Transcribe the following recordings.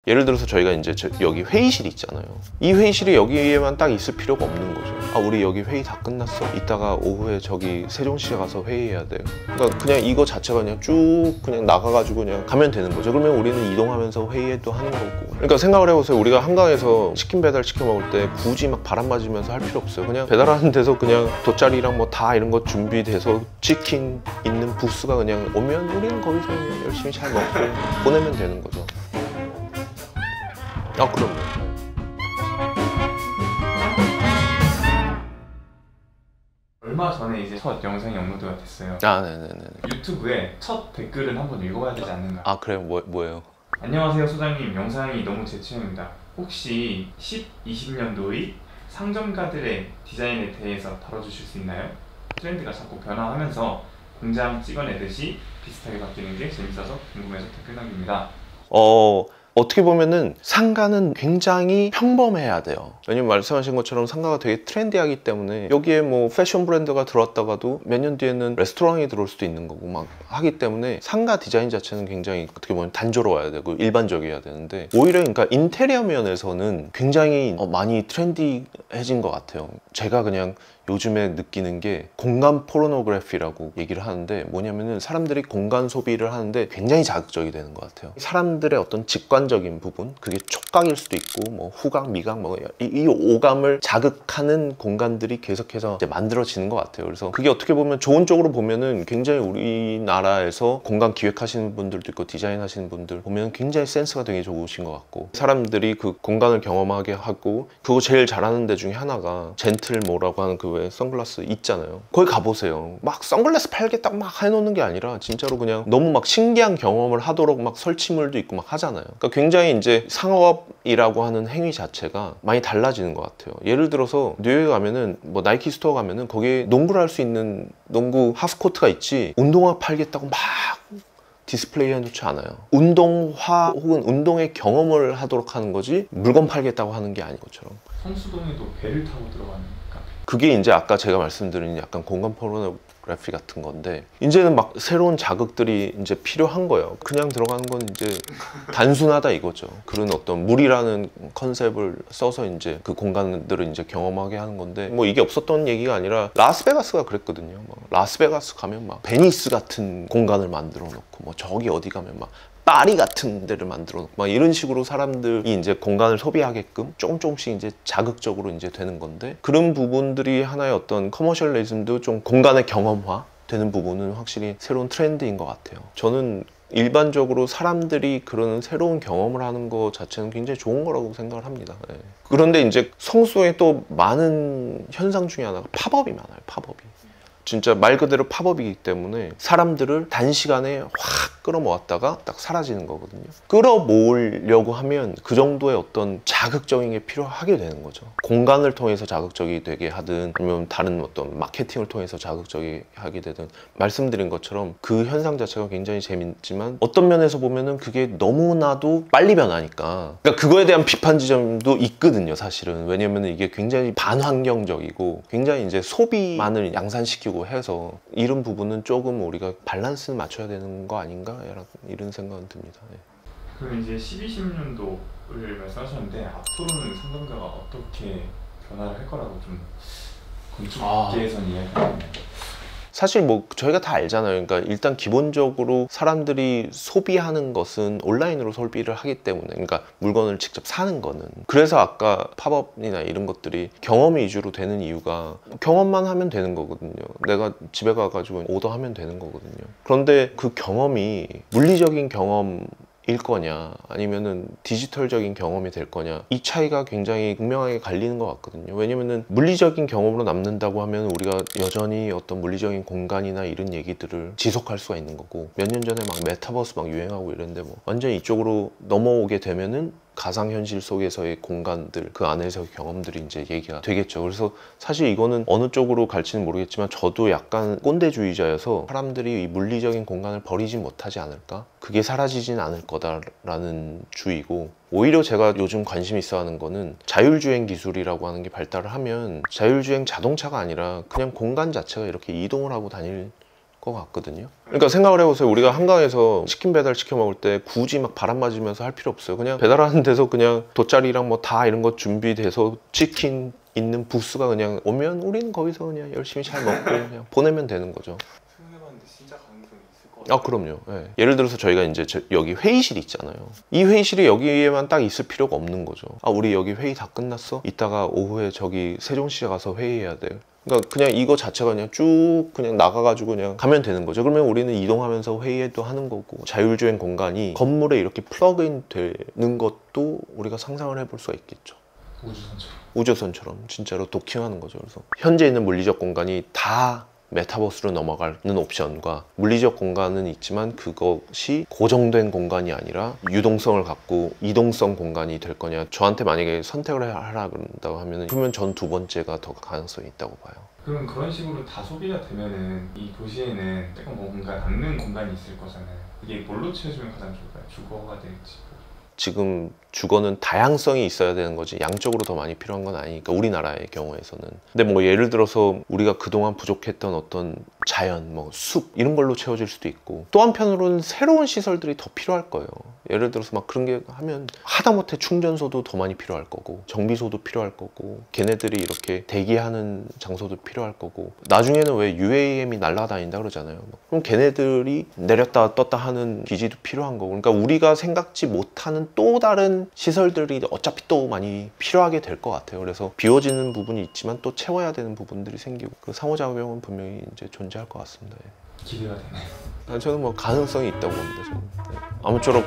예를 들어서 저희가 이제 여기 회의실이 있잖아요. 이 회의실이 여기에만 딱 있을 필요가 없는 거죠. 아, 우리 여기 회의 다 끝났어. 이따가 오후에 저기 세종시에 가서 회의해야 돼요. 그러니까 그냥 이거 자체가 그냥 쭉 그냥 나가가지고 그냥 가면 되는 거죠. 그러면 우리는 이동하면서 회의도 하는 거고. 그러니까 생각을 해보세요. 우리가 한강에서 치킨 배달 시켜 먹을 때 굳이 막 바람 맞으면서 할 필요 없어요. 그냥 배달하는 데서 그냥 돗자리랑 뭐 다 이런 거 준비돼서 치킨 있는 부스가 그냥 오면 우리는 거기서 그냥 열심히 잘 먹고 보내면 되는 거죠. 아, 그럼요. 얼마 전에 이제 첫 영상이 업로드가 됐어요. 아, 네네네. 유튜브에 첫 댓글은 한번 읽어봐야 되지 않는가? 아, 그래요? 뭐예요? 안녕하세요 소장님, 영상이 너무 제 취향입니다. 혹시 10-20년도의 상점가들의 디자인에 대해서 다뤄주실 수 있나요? 트렌드가 자꾸 변화하면서 공장 찍어내듯이 비슷하게 바뀌는 게 재밌어서 궁금해서 댓글 남깁니다. 어떻게 보면은 상가는 굉장히 평범해야 돼요. 왜냐면 말씀하신 것처럼 상가가 되게 트렌디하기 때문에 여기에 뭐 패션 브랜드가 들어왔다가도 몇 년 뒤에는 레스토랑이 들어올 수도 있는 거고 막 하기 때문에 상가 디자인 자체는 굉장히 어떻게 보면 단조로워야 되고 일반적이어야 되는데 오히려 그러니까 인테리어 면에서는 굉장히 많이 트렌디해진 것 같아요. 제가 그냥 요즘에 느끼는 게 공간 포르노그래피라고 얘기를 하는데 뭐냐면은 사람들이 공간 소비를 하는데 굉장히 자극적이 되는 것 같아요. 사람들의 어떤 직관적인 부분, 그게 촉각일 수도 있고 뭐 후각, 미각, 뭐 이 오감을 자극하는 공간들이 계속해서 이제 만들어지는 것 같아요. 그래서 그게 어떻게 보면 좋은 쪽으로 보면은 굉장히 우리나라에서 공간 기획하시는 분들도 있고 디자인하시는 분들 보면 굉장히 센스가 되게 좋으신 것 같고 사람들이 그 공간을 경험하게 하고 그거 제일 잘하는 데 중에 하나가 젠틀모라고 하는 그 선글라스 있잖아요. 거기 가보세요. 막 선글라스 팔겠다고 막 해놓는 게 아니라 진짜로 그냥 너무 막 신기한 경험을 하도록 막 설치물도 있고 막 하잖아요. 그러니까 굉장히 이제 상업이라고 하는 행위 자체가 많이 달라지는 것 같아요. 예를 들어서 뉴욕에 가면은 뭐 나이키 스토어 가면은 거기에 농구를 할 수 있는 농구 하프코트가 있지 운동화 팔겠다고 막 디스플레이 해놓지 않아요. 운동화 혹은 운동의 경험을 하도록 하는 거지 물건 팔겠다고 하는 게 아닌 것처럼. 성수동에도 배를 타고 들어가는 카페. 그게 이제 아까 제가 말씀드린 약간 공간 포르노그래피 같은 건데 이제는 막 새로운 자극들이 이제 필요한 거예요. 그냥 들어가는 건 이제 단순하다 이거죠. 그런 어떤 물이라는 컨셉을 써서 이제 그 공간들을 이제 경험하게 하는 건데 뭐 이게 없었던 얘기가 아니라 라스베가스가 그랬거든요. 뭐 라스베가스 가면 막 베니스 같은 공간을 만들어 놓고 뭐 저기 어디 가면 막 파리 같은 데를 만들어 놓고 막 이런 식으로 사람들이 이제 공간을 소비하게끔 조금씩 이제 자극적으로 이제 되는 건데 그런 부분들이 하나의 어떤 커머셜리즘도 좀 공간의 경험화 되는 부분은 확실히 새로운 트렌드인 것 같아요. 저는 일반적으로 사람들이 그런 새로운 경험을 하는 것 자체는 굉장히 좋은 거라고 생각을 합니다. 네. 그런데 이제 성수에 또 많은 현상 중에 하나가 팝업이 많아요. 팝업이. 진짜 말 그대로 팝업이기 때문에 사람들을 단시간에 확 끌어모았다가 딱 사라지는 거거든요. 끌어모으려고 하면 그 정도의 어떤 자극적인 게 필요하게 되는 거죠. 공간을 통해서 자극적이 되게 하든 아니면 다른 어떤 마케팅을 통해서 자극적이 하게 되든 말씀드린 것처럼 그 현상 자체가 굉장히 재밌지만 어떤 면에서 보면은 그게 너무나도 빨리 변하니까 그러니까 그거에 대한 비판 지점도 있거든요. 사실은 왜냐면 이게 굉장히 반환경적이고 굉장히 이제 소비만을 양산시키고 해서 이런 부분은 조금 우리가 밸런스를 맞춰야 되는 거 아닌가 이런 생각은 듭니다. 네. 그럼 이제 12-10년도를 말씀하셨는데 앞으로는 상점가가 어떻게 변화를 할 거라고 좀 건축계에서는 이야기하나요? 사실 뭐 저희가 다 알잖아요. 그러니까 일단 기본적으로 사람들이 소비하는 것은 온라인으로 소비를 하기 때문에 그러니까 물건을 직접 사는 거는 그래서 아까 팝업이나 이런 것들이 경험 위주로 되는 이유가 경험만 하면 되는 거거든요. 내가 집에 가가지고 오더하면 되는 거거든요. 그런데 그 경험이 물리적인 경험 일 거냐 아니면은 디지털적인 경험이 될 거냐 이 차이가 굉장히 분명하게 갈리는 것 같거든요. 왜냐면은 물리적인 경험으로 남는다고 하면 우리가 여전히 어떤 물리적인 공간이나 이런 얘기들을 지속할 수가 있는 거고 몇 년 전에 막 메타버스 막 유행하고 이랬는데 뭐 완전 이쪽으로 넘어오게 되면은 가상현실 속에서의 공간들 그 안에서의 경험들이 이제 얘기가 되겠죠. 그래서 사실 이거는 어느 쪽으로 갈지는 모르겠지만 저도 약간 꼰대주의자여서 사람들이 이 물리적인 공간을 버리지 못하지 않을까? 그게 사라지진 않을 거다라는 주의고 오히려 제가 요즘 관심 있어 하는 거는 자율주행 기술이라고 하는 게 발달을 하면 자율주행 자동차가 아니라 그냥 공간 자체가 이렇게 이동을 하고 다닐 것 것 같거든요. 그러니까 생각을 해보세요. 우리가 한강에서 치킨 배달 시켜 먹을 때 굳이 막 바람 맞으면서 할 필요 없어요. 그냥 배달하는 데서 그냥 돗자리랑 뭐 다 이런 거 준비돼서 치킨 있는 부스가 그냥 오면 우리는 거기서 그냥 열심히 잘 먹고 그냥 보내면 되는 거죠. 생각해봤는데 진짜 가능성이 있을 것 같아요. 아, 그럼요. 예. 예를 들어서 저희가 이제 여기 회의실 있잖아요. 이 회의실이 여기에만 딱 있을 필요가 없는 거죠. 아, 우리 여기 회의 다 끝났어? 이따가 오후에 저기 세종시에 가서 회의해야 돼. 그러니까 그냥 이거 자체가 그냥 쭉 그냥 나가가지고 그냥 가면 되는 거죠. 그러면 우리는 이동하면서 회의도 하는 거고, 자율주행 공간이 건물에 이렇게 플러그인 되는 것도 우리가 상상을 해볼 수가 있겠죠. 우주선처럼 진짜로 도킹하는 거죠. 그래서 현재 있는 물리적 공간이 다 메타버스로 넘어가는 옵션과, 물리적 공간은 있지만 그것이 고정된 공간이 아니라 유동성을 갖고 이동성 공간이 될 거냐. 저한테 만약에 선택을 하라 그런다고 하면, 그러면 전 두 번째가 더 가능성이 있다고 봐요. 그럼 그런 식으로 다 소비가 되면은 이 도시에는 조금 뭔가 남는 공간이 있을 거잖아요. 이게 뭘로 채워주면 가장 좋을까요? 주거가 될지. 지금 주거는 다양성이 있어야 되는 거지 양적으로 더 많이 필요한 건 아니니까, 우리나라의 경우에서는. 근데 뭐 예를 들어서 우리가 그동안 부족했던 어떤 자연, 뭐 숲 이런 걸로 채워질 수도 있고, 또 한편으로는 새로운 시설들이 더 필요할 거예요. 예를 들어서 막 그런 게 하면 하다못해 충전소도 더 많이 필요할 거고, 정비소도 필요할 거고, 걔네들이 이렇게 대기하는 장소도 필요할 거고, 나중에는 왜 UAM이 날아다닌다 그러잖아요. 그럼 걔네들이 내렸다 떴다 하는 기지도 필요한 거고, 그러니까 우리가 생각지 못하는 또 다른 시설들이 어차피 또 많이 필요하게 될 것 같아요. 그래서 비워지는 부분이 있지만 또 채워야 되는 부분들이 생기고, 그 상호작용은 분명히 이제 존재할 것 같습니다. 기대가 되네요. 저는 뭐 가능성이 있다고 봅니다. 저는. 네. 아무쪼록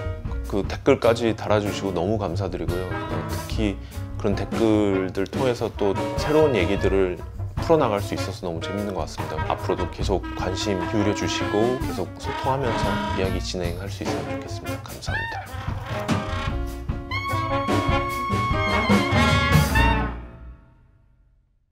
그 댓글까지 달아주시고 너무 감사드리고요. 특히 그런 댓글들 통해서 또 새로운 얘기들을 풀어나갈 수 있어서 너무 재밌는 것 같습니다. 앞으로도 계속 관심 기울여 주시고 계속 소통하면서 이야기 진행할 수 있으면 좋겠습니다. 감사합니다.